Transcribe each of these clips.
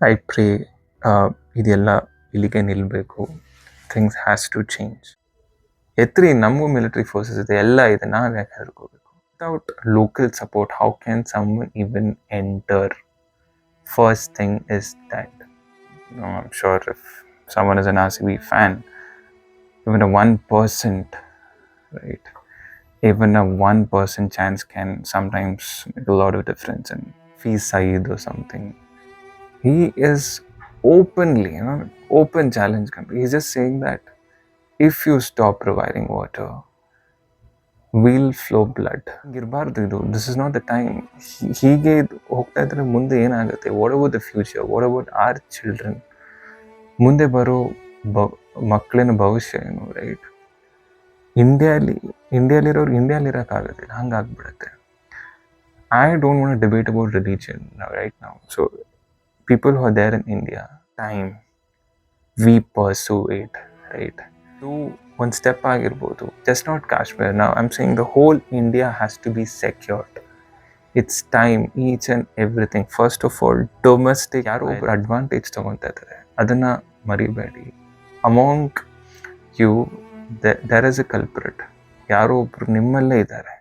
I pray ಇದೆಲ್ಲ ಇಲ್ಲಿಗೆ ನಿಲ್ಲಬೇಕು. Things has to change. ಎತ್ರಿ ನಮಗೂ ಮಿಲಿಟರಿ ಫೋರ್ಸಸ್ ಇದೆ, ಎಲ್ಲ ಇದೆ, ನಾವು ಯಾಕೆ ಹೆದರ್ಕೋಬೇಕು? Without local support how can someone even enter? First thing is that I'm sure if someone is an RCB fan, even a 1%, right? Even a 1% chance can sometimes make a lot of difference. And Fiz Saeed or something, he is openly, open challenge country. He's just saying that if you stop providing water, we'll flow blood. ಇರಬಾರ್ದು ಇದು. This is not the time. ಹೀಗೆ ಹೋಗ್ತಾ ಇದ್ರೆ ಮುಂದೆ ಏನಾಗುತ್ತೆ? What about the future? What about our children? ಮುಂದೆ ಬರೋ ಮಕ್ಕಳಿನ ಭವಿಷ್ಯ ಏನು, ರೈಟ್? ಇಂಡಿಯಾಲಿರೋರು ಇಂಡಿಯಾಲಿರೋಕ್ಕಾಗೋದಿಲ್ಲ, ಹಂಗಾಗ್ಬಿಡುತ್ತೆ. I don't want to debate about religion right now. So people who are there in India, time we pursue it, right? Do one step ಆಗಿರ್ಬೋದು. Just not Kashmir. Now I'm saying the whole India has to be secured. It's time, each and everything. First of all, domestic ಯಾರೋ ಒಬ್ರು advantage ತಗೊತಾ ಇದ್ದಾರೆ, ಅದನ್ನ ಮರಿಬೇಡಿ. Among you there is a culprit. ಯಾರೋ ಒಬ್ರು ನಿಮ್ಮಲ್ಲೇ ಇದ್ದಾರೆ.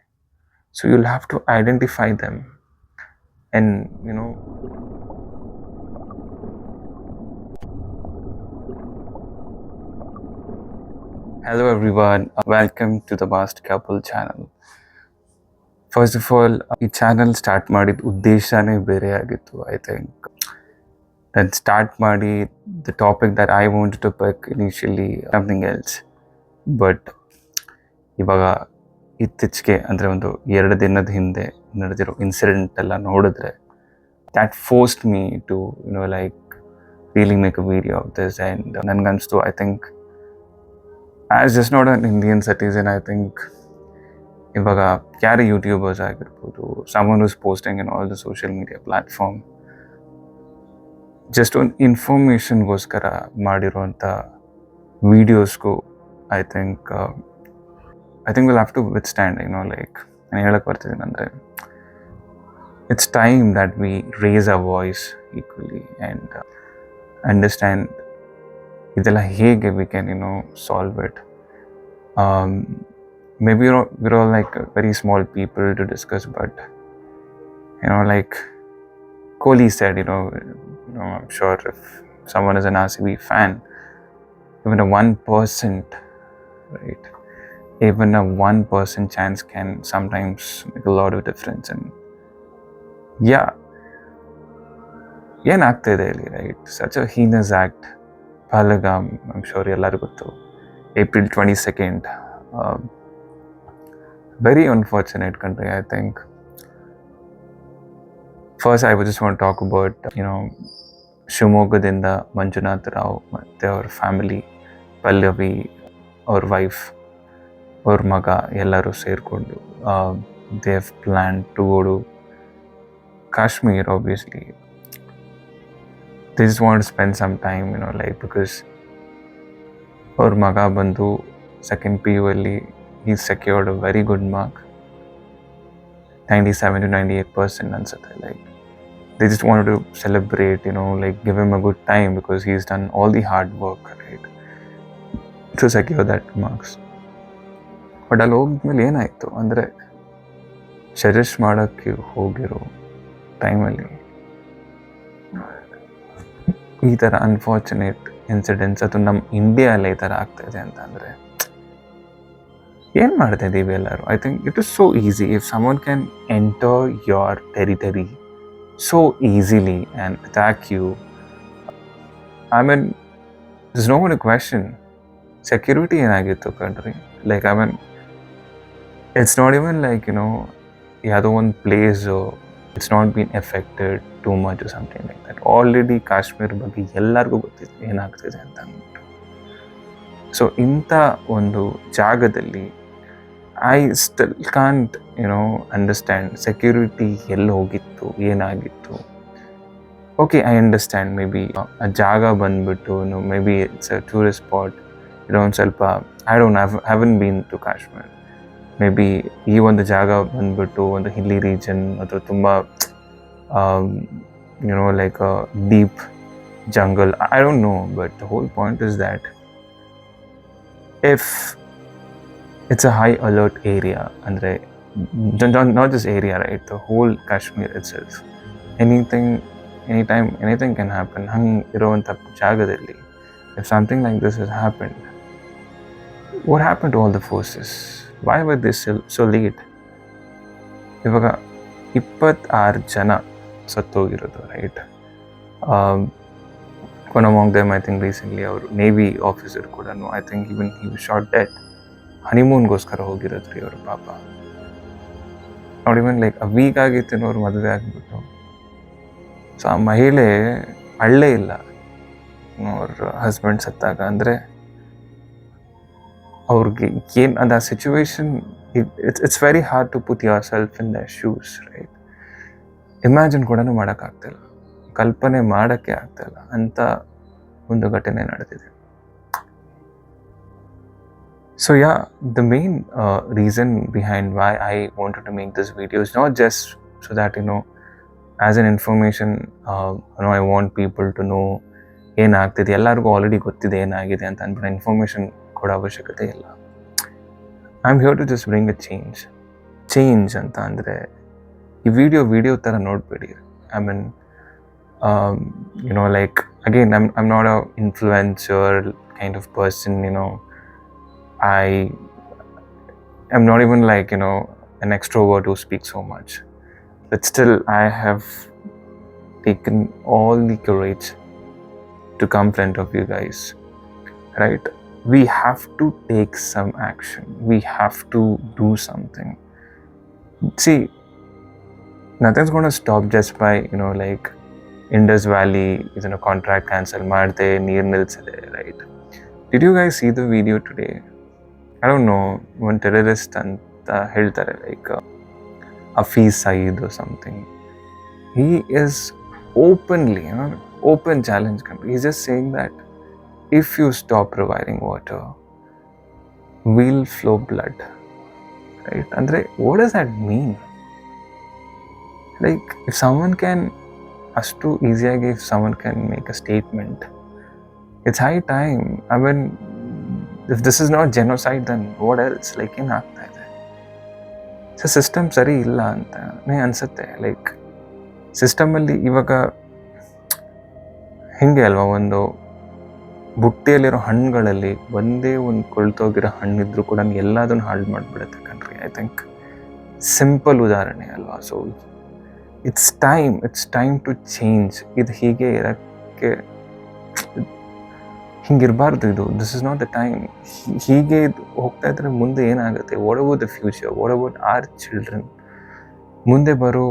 So you'll have to identify them and Hello everyone, welcome to the Vast Couple channel. First of all, ಈ ಚಾನಲ್ ಸ್ಟಾರ್ಟ್ ಮಾಡಿದ ಉದ್ದೇಶನೇ ಬೇರೆ ಆಗಿತ್ತು. ಐ ಥಿಂಕ್ ದೆನ್ ಸ್ಟಾರ್ಟ್ ಮಾಡಿ the topic that I wanted to pick initially something else. But ಇವಾಗ ಇತ್ತೀಚೆಗೆ ಅಂದರೆ ಒಂದು 2 ದಿನದ ಹಿಂದೆ ನಡೆದಿರೋ ಇನ್ಸಿಡೆಂಟ್ ಎಲ್ಲ ನೋಡಿದ್ರೆ that forced me to like really make a video of this. And ನನಗನ್ನಿಸ್ತು, I think as just not an Indian citizen, I think ಇವಾಗ ಯಾರೇ ಯೂಟ್ಯೂಬರ್ಸ್ ಆಗಿರ್ಬೋದು, someone who's posting in all the social media platform, just ಒಂದು ಇನ್ಫಾರ್ಮೇಷನ್ಗೋಸ್ಕರ ಮಾಡಿರೋಂಥ ವೀಡಿಯೋಸ್ಗೂ I think will have to withstand. Like ನಾನು ಹೇಳಕ್ಕೆ ಬರ್ತಿದ್ದೀನಿ ಅಂದರೆ, it's time that we raise a voice equally and understand ಇದೆಲ್ಲ ಹೇಗೆ we can solve it. Maybe we're all like very small people to discuss, but like Kohli said, I'm sure if someone is an RCB fan, even a 1%, right? Even a 1% chance can sometimes make a lot of difference. And yeah, ಏನಾಗ್ತಿದೆ ಇಲ್ಲಿ, right? Such a heinous act. Pahalgam, I'm sure ಎಲ್ಲರಿಗೂ ಗೊತ್ತು, April 22nd. Very unfortunate country, I think. First, I would just want to talk about, ಶಿವಮೊಗ್ಗದಿಂದ ಮಂಜುನಾಥ್ ರಾವ್ ಮತ್ತು ಅವ್ರ family, Pallavi ಅವ್ರ wife, ಅವ್ರ ಮಗ ಎಲ್ಲರೂ ಸೇರಿಕೊಂಡು they have plan to go to Kashmir. Obviously they just want to spend some time, like because ಅವ್ರ ಮಗ ಬಂದು ಸೆಕೆಂಡ್ PU ಅಲ್ಲಿ he secured a very good mark, 97 to 98% ಅನ್ಸುತ್ತೆ. Like they just wanted to celebrate, like give him a good time because he's done all the hard work, right, to secure that marks. But ಅಲ್ಲಿ ಹೋದ್ಮೇಲೆ ಏನಾಯಿತು ಅಂದರೆ, suggest ಮಾಡೋಕ್ಕೆ ಹೋಗಿರೋ ಟೈಮಲ್ಲಿ ಈ ಥರ ಅನ್ಫಾರ್ಚುನೇಟ್ ಇನ್ಸಿಡೆಂಟ್ಸ್, ಅದು ನಮ್ಮ ಇಂಡಿಯಾಲ್ಲೇ ಈ ಥರ ಆಗ್ತಾಯಿದೆ ಅಂತ ಅಂದರೆ ಏನು ಮಾಡ್ತಾ ಇದ್ದೀವಿ ಎಲ್ಲರೂ? I think it is so easy. If someone can enter your territory so easily and attack you, I mean, there's no one to question. Security ಏನಾಗಿತ್ತು country? Like, I mean, it's not even like, ಯಾವುದೋ ಒಂದು place it's not been affected too much or something like that. Already Kashmir ಬಗ್ಗೆ ಎಲ್ಲರಿಗೂ ಗೊತ್ತಿದೆ ಏನಾಗ್ತಿದೆ ಅಂತ ಅಂದ್ಬಿಟ್ಟು. So ಇಂಥ ಒಂದು ಜಾಗದಲ್ಲಿ I still can't understand security ಎಲ್ಲಿ ಹೋಗಿತ್ತು, ಏನಾಗಿತ್ತು. Okay, I understand maybe ಆ ಜಾಗ ಬಂದ್ಬಿಟ್ಟು maybe it's a tourist spot, ಒಂದು ಸ್ವಲ್ಪ I don't haven't been to Kashmir. Maybe ಈ ಒಂದು ಜಾಗ ಬಂದ್ಬಿಟ್ಟು ಒಂದು ಹಿಲ್ಲಿ ರೀಜನ್ ಅಥವಾ ತುಂಬ like deep jungle. I don't know, but the whole point is that if it's a high alert area, andre not this area, right, the whole Kashmir itself, anything, anytime, anything can happen. Hang iruvanta jagadalli, if something like this has happened, what happened to all the forces? Why were they so late? ಇವಾಗ 26 ಜನ ಸತ್ತೋಗಿರೋದು, right? One among them I think recently ಅವರು navy officer ಕೂಡ, I think even he was shot dead. ಹನಿಮೂನ್ಗೋಸ್ಕರ ಹೋಗಿರೋದ್ರಿ ಅವರು, ಪಾಪ. ನೋಡಿ, ಇವನ್ ಲೈಕ್ ಅ ವೀಕ್ ಆಗಿತ್ತು ಅವ್ರು ಮದುವೆ ಆಗಿಬಿಟ್ಟು. ಸೊ ಆ ಮಹಿಳೆ ಅಳ್ಳೇ ಇಲ್ಲ ಅವ್ರ ಹಸ್ಬೆಂಡ್ ಸತ್ತಾಗ. ಅಂದರೆ ಅವ್ರಿಗೆ ಏನು ಅದು ಆ situation, it's very hard to put yourself in the shoes, right? Imagine ಕೂಡ ಮಾಡೋಕ್ಕಾಗ್ತಿಲ್ಲ, ಕಲ್ಪನೆ ಮಾಡೋಕ್ಕೆ ಆಗ್ತಾಯಿಲ್ಲ ಅಂತ ಒಂದು ಘಟನೆ ನಡೆದಿದೆ. So yeah, the main reason behind why I wanted to make this video is not just so that, as an information, I want people to know ಏನಾಗ್ತಿದೆ, ಎಲ್ಲರಿಗೂ ಆಲ್ರೆಡಿ ಗೊತ್ತಿದೆ ಏನಾಗಿದೆ ಅಂತ ಅಂದ್ಬಿಟ್ಟು ಇನ್ಫಾರ್ಮೇಷನ್ ಕೊಡೋ ಅವಶ್ಯಕತೆ ಇಲ್ಲ. I am here to just bring a change ಅಂತ ಅಂದರೆ ಈ ವಿಡಿಯೋ ಥರ ನೋಡಬೇಡಿ. I mean, like, again, I'm not a influencer kind of person, I am not even like, an extrovert who speaks so much. But still, I have taken all the courage to come in front of you guys, right? We have to take some action. We have to do something. See, nothing's going to stop just by, like, Indus Valley is in a contract cancel maarte, neer nilside, right? Did you guys see the video today? I don't know, one terrorist anta ಹೇಳ್ತಾರೆ, like Hafiz Saeed or something. He is openly, open challenge country. He's just saying that if you stop providing water, we'll flow blood, right? Andre, what does that mean? Like, if someone can, ashtu easyagi, if someone can make a statement, it's high time. I mean, if this is not genocide, then what else? Like, ಏನಾಗ್ತಾ ಇದೆ? So system ಸರಿ ಇಲ್ಲ ಅಂತಾನೆ ಅನಿಸುತ್ತೆ. Like, ಸಿಸ್ಟಮಲ್ಲಿ ಇವಾಗ ಹಿಂಗೆ ಅಲ್ವಾ, ಒಂದು ಬುಟ್ಟಿಯಲ್ಲಿರೋ ಹಣ್ಣುಗಳಲ್ಲಿ ಒಂದೇ ಒಂದು ಕೊಳ್ತೋಗಿರೋ ಹಣ್ಣಿದ್ರು ಕೂಡ ಎಲ್ಲದನ್ನು ಹಾಳು ಮಾಡಿಬಿಡುತ್ತೆ ಕಣ್ರಿ. ಐ ಥಿಂಕ್ ಸಿಂಪಲ್ ಉದಾಹರಣೆ ಅಲ್ವಾ. So it's time to change. ಇದು ಹೀಗೆ ಇರೋಕ್ಕೆ, ಹಿಂಗಿರಬಾರ್ದು ಇದು. This is not the time. ಹೀಗೆ ಹೋಗ್ತಾ ಇದ್ರೆ ಮುಂದೆ ಏನಾಗುತ್ತೆ? What about the future? What about our children? ಮುಂದೆ ಬರೋ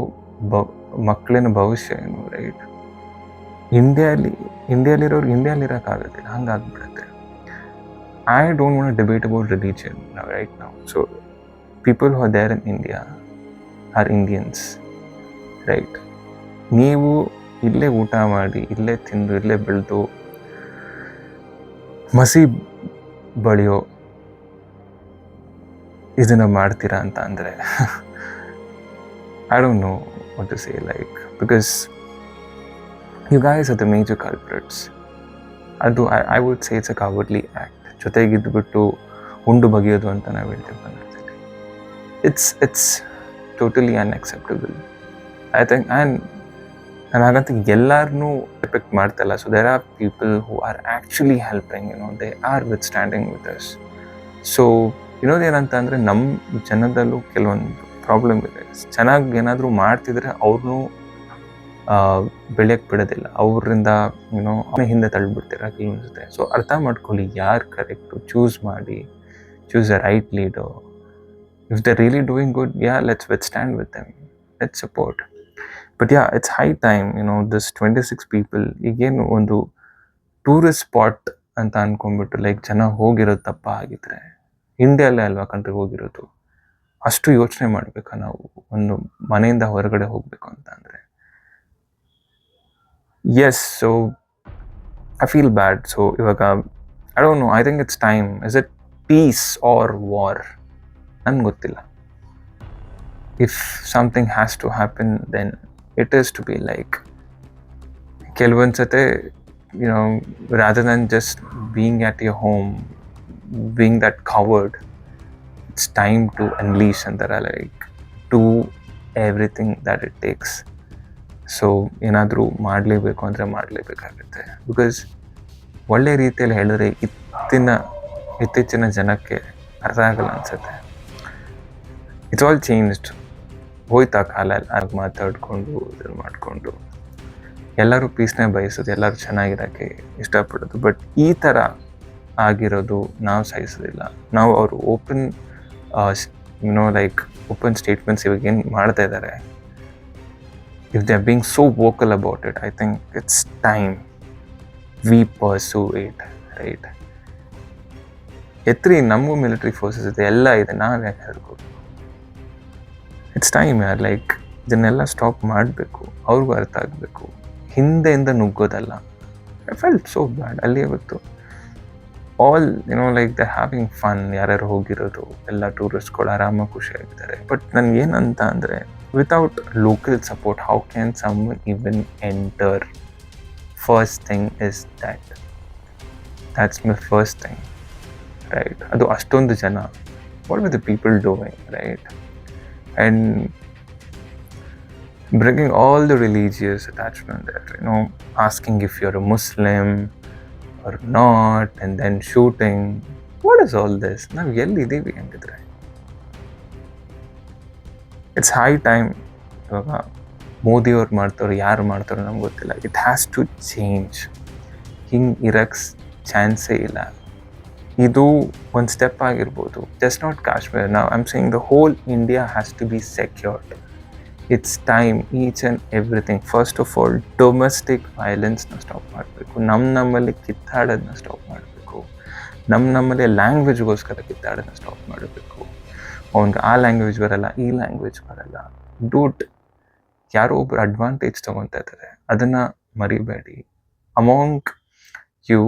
ಮಕ್ಕಳಿನ ಭವಿಷ್ಯ ಏನು, ರೈಟ್? ಇಂಡಿಯಾಲಿರೋರು ಇಂಡಿಯಾಲಿರೋಕ್ಕಾಗೋದಿಲ್ಲ, ಹಂಗಾಗ್ಬಿಡುತ್ತೆ. I don't want debate about religion right now. So people who are there in India are Indians, right? ನೀವು ಇಲ್ಲೇ ಊಟ ಮಾಡಿ, ಇಲ್ಲೇ ತಿಂದು, ಇಲ್ಲೇ ಬೆಳೆದು ಮಸಿ ಬಳಿಯೋ ಇದನ್ನು ಮಾಡ್ತೀರಾ ಅಂತ ಅಂದರೆ I don't know what to say. Like, because you guys are the major culprits. ಅದು I would say it's a cowardly act. ಜೊತೆಗಿದ್ದುಬಿಟ್ಟು ಉಂಡು ಬಗೆಯೋದು ಅಂತ ನಾವು ಹೇಳ್ತೀವಿ ಕನ್ನಡದಲ್ಲಿ. It's totally unacceptable, I think. ನಾನು ಹಾಗಂತ ಎಲ್ಲರನ್ನೂ ರೆಸ್ಪೆಕ್ಟ್ ಮಾಡ್ತಲ್ಲ. So there are people who are actually helping, they are with standing with us. So ಏನಂತ ಅಂದರೆ, ನಮ್ಮ ಜನದಲ್ಲೂ ಕೆಲವೊಂದು ಪ್ರಾಬ್ಲಮ್ ಇದೆ. ಚೆನ್ನಾಗಿ ಏನಾದರೂ ಮಾಡ್ತಿದ್ರೆ ಅವ್ರನ್ನೂ ಬೆಳೆಯೋಕ್ಕೆ ಬಿಡೋದಿಲ್ಲ, ಅವರಿಂದ ಹಿಂದೆ ತಳ್ಳಿಬಿಡ್ತೀರ ಕೆಲವೊಂದ್ಸತೆ. ಸೊ ಅರ್ಥ ಮಾಡ್ಕೊಳ್ಳಿ, ಯಾರು ಕರೆಕ್ಟು, ಚೂಸ್ ಮಾಡಿ, choose a right leader. If they really doing good, let's withstand with them, let's support. But it's high time, this 26 people. ಈಗೇನು ಒಂದು ಟೂರಿಸ್ಟ್ ಸ್ಪಾಟ್ ಅಂತ ಅಂದ್ಕೊಂಡ್ಬಿಟ್ಟು ಲೈಕ್ ಜನ ಹೋಗಿರೋದು ತಪ್ಪ ಆಗಿದ್ರೆ, ಇಂಡಿಯಾಲ್ಲೇ ಅಲ್ವಾ ಕಂಟ್ರಿಗೆ ಹೋಗಿರೋದು, ಅಷ್ಟು ಯೋಚನೆ ಮಾಡಬೇಕಾ ನಾವು ಒಂದು ಮನೆಯಿಂದ ಹೊರಗಡೆ ಹೋಗಬೇಕು ಅಂತ ಅಂದರೆ? Yes, so I feel bad. So ಇವಾಗ I don't know, I think it's time. Is it peace or war? ನನ್ಗೆ ಗೊತ್ತಿಲ್ಲ. If something has to happen, then it is to be like, ಕೆಲವೊಂದು ಸತೆ rather than just being at your home, being that coward, it's time to unleash ಅಂತಾರೆ, like do everything that it takes. So ಏನಾದರೂ ಮಾಡಲೇಬೇಕು ಅಂದರೆ ಮಾಡಲೇಬೇಕಾಗುತ್ತೆ. Because ಒಳ್ಳೆ ರೀತಿಯಲ್ಲಿ ಹೇಳಿದ್ರೆ ಇತ್ತೀಚಿನ ಜನಕ್ಕೆ ಅರ್ಥ ಆಗಲ್ಲ ಅನ್ಸುತ್ತೆ. It's all changed. ಹೋಯ್ತಾ ಕಾಲ ಆಗ ಮಾತಾಡಿಕೊಂಡು ಇದನ್ನು ಮಾಡಿಕೊಂಡು ಎಲ್ಲರೂ ಪೀಸ್ನೇ ಬಯಸೋದು, ಎಲ್ಲರೂ ಚೆನ್ನಾಗಿರೋಕ್ಕೆ ಇಷ್ಟಪಡೋದು. ಬಟ್ ಈ ಥರ ಆಗಿರೋದು ನಾವು ಸಹಿಸೋದಿಲ್ಲ. ನಾವು ಅವರು ಓಪನ್ ಸ್ಟೇಟ್ಮೆಂಟ್ಸ್ ಇವಾಗ ಏನು ಮಾಡ್ತಾ ಇದ್ದಾರೆ, if they're being so vocal about it, I think it's time we pursue it, right? ಎತ್ರಿ ನಮಗೂ ಮಿಲಿಟರಿ ಫೋರ್ಸಸ್ ಇದೆ, ಎಲ್ಲ ಇದೆ, ನಾವು ಯಾಕೆ ಹೇಳ್ಕೋಬೇಕು? ಇಟ್ಸ್ ಟೈಮ್ ಯಾರ್, ಲೈಕ್ ಇದನ್ನೆಲ್ಲ ಸ್ಟಾಪ್ ಮಾಡಬೇಕು. ಅವ್ರಿಗೂ ಅರ್ಥ ಆಗಬೇಕು, ಹಿಂದೆಯಿಂದ ನುಗ್ಗೋದಲ್ಲ. ಐ ಫೆಲ್ಟ್ ಸೋ ಬ್ಯಾಡ್ ಅಲ್ಲಿ ಇವತ್ತು. All like the having fun, ಯಾರ್ಯಾರು ಹೋಗಿರೋದು ಎಲ್ಲ ಟೂರಿಸ್ಟ್ಗಳು ಆರಾಮಾಗಿ ಖುಷಿಯಾಗಿದ್ದಾರೆ. ಬಟ್ ನನಗೇನಂತ ಅಂದರೆ, without local support, how can someone even enter? First thing is that's my first thing, right? Adu ashtondu jana, what were the people doing, right? And bringing all the religious attachment there, asking if you're a Muslim or not, and then shooting. What is all this? Now yellidevi antidre. It's high time. ಇವಾಗ ಮೋದಿಯವ್ರು ಮಾಡ್ತಾರೋ ಯಾರು ಮಾಡ್ತಾರೋ ನಮ್ಗೆ ಗೊತ್ತಿಲ್ಲ. It has to change. ಹಿಂಗೆ ಇರಕ್ಕೆ ಚಾನ್ಸೇ ಇಲ್ಲ. ಇದು ಒಂದು ಸ್ಟೆಪ್ ಆಗಿರ್ಬೋದು. Just not Kashmir. ನಾವು I am saying the whole India has to be secured. It's time each and everything. First of all domestic ವೈಲೆನ್ಸ್ನ ಸ್ಟಾಪ್ ಮಾಡಬೇಕು. ನಮ್ಮಲ್ಲಿ ಕಿತ್ತಾಡೋದನ್ನ ಸ್ಟಾಪ್ ಮಾಡಬೇಕು. ನಮ್ಮಲ್ಲಿ ಲ್ಯಾಂಗ್ವೇಜ್ಗೋಸ್ಕರ ಕಿತ್ತಾಡೋದನ್ನ ಸ್ಟಾಪ್ ಮಾಡಬೇಕು. ಅವ್ನಿಗೆ ಆ ಲ್ಯಾಂಗ್ವೇಜ್ ಬರಲ್ಲ, ಈ ಲ್ಯಾಂಗ್ವೇಜ್ ಬರಲ್ಲ. ಡೂಟ್, ಯಾರೋ ಒಬ್ರು ಅಡ್ವಾಂಟೇಜ್ ತೊಗೊತಾ ಇದ್ದಾರೆ, ಅದನ್ನು ಮರಿಬೇಡಿ. Among you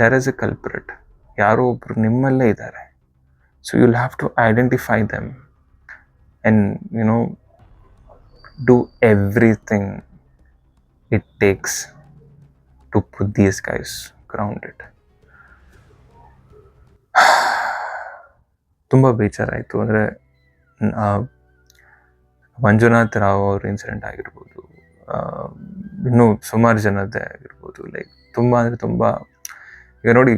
there is a culprit. ಯಾರೋ ಒಬ್ರು ನಿಮ್ಮಲ್ಲೇ ಇದ್ದಾರೆ. So you'll have to identify them and do everything it takes to put these guys grounded. ತುಂಬ ಬೇಜಾರಾಯಿತು. ಅಂದರೆ ಮಂಜುನಾಥ್ ರಾವ್ ಅವ್ರ ಇನ್ಸಿಡೆಂಟ್ ಆಗಿರ್ಬೋದು, ಇನ್ನೂ ಸುಮಾರು ಜನದ್ದೇ ಆಗಿರ್ಬೋದು. ಲೈಕ್ ತುಂಬ ಅಂದರೆ ತುಂಬ. ಈಗ ನೋಡಿ,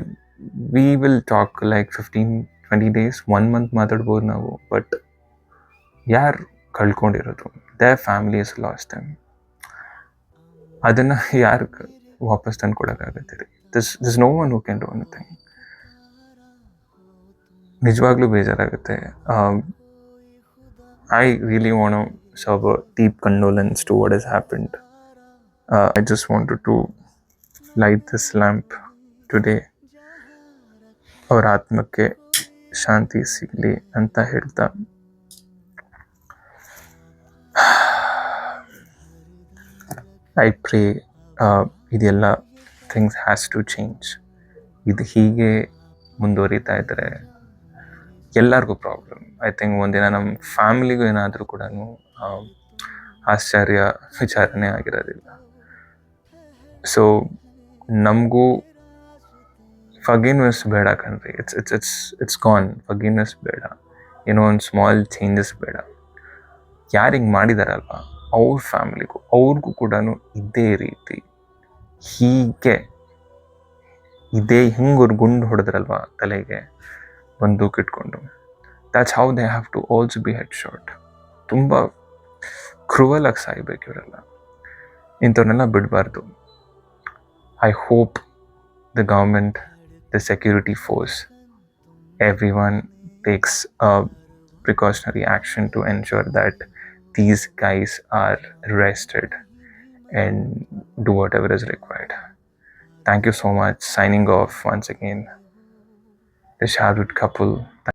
we will talk like 15-20 days, 1 month ಮಾತಾಡ್ಬೋದು ನಾವು. ಬಟ್ ಯಾರು ಕಳ್ಕೊಂಡಿರೋದು, they family is lost time. ಅದನ್ನು ಯಾರು ವಾಪಸ್ ತಂದು ಕೊಡೋಕ್ಕಾಗತ್ತೆ ರೀ? This no one who can do anything. ನಿಜವಾಗ್ಲೂ ಬೇಜಾರಾಗುತ್ತೆ. I really want to serve a deep condolence to what has happened. I just wanted to light this lamp today. ಅವ್ರ ಆತ್ಮಕ್ಕೆ ಶಾಂತಿ ಸಿಗಲಿ ಅಂತ ಹೇಳ್ತಾ, ಐ ಪ್ರೇ ಇದೆಲ್ಲ ಥಿಂಗ್ಸ್ ಹ್ಯಾಸ್ ಟು ಚೇಂಜ್. ಇದು ಹೀಗೆ ಮುಂದುವರಿತಾ ಇದ್ದರೆ ಎಲ್ಲರಿಗೂ ಪ್ರಾಬ್ಲಮ್. ಐ ಥಿಂಕ್ ಒಂದಿನ ನಮ್ಮ ಫ್ಯಾಮಿಲಿಗೂ ಏನಾದರೂ ಕೂಡ ಆಶ್ಚರ್ಯ ವಿಚಾರನೇ ಆಗಿರೋದಿಲ್ಲ. ಸೊ ನಮಗೂ ಫರ್ಗಿವ್ನೆಸ್ ಬೇಡ ಕಣ್ರಿ. It's gone. ಫರ್ಗಿವ್ನೆಸ್ ಬೇಡ. ಒಂದು ಸ್ಮಾಲ್ ಚೇಂಜಸ್ ಬೇಡ. ಯಾರು ಹಿಂಗೆ ಮಾಡಿದಾರಲ್ವ ಅವ್ರ ಫ್ಯಾಮಿಲಿಗೂ ಅವ್ರಿಗೂ ಕೂಡ ಇದೇ ರೀತಿ ಹಿಂಗೆ ಗುಂಡು ಹೊಡೆದ್ರಲ್ವ ತಲೆಗೆ ಬಂದೂಕ್ ಇಟ್ಕೊಂಡು, that's how they have to also be head shot. ತುಂಬ ಕ್ರೂವಲ್ ಆಗಿ ಸಾಯ್ಬೇಕು ಇವರೆಲ್ಲ. ಇಂಥವ್ರನ್ನೆಲ್ಲ ಬಿಡಬಾರ್ದು. I hope the government, the security force, everyone takes a precautionary action to ensure that these guys are arrested and do whatever is required. Thank you so much. Signing off once again, the Shahid couple.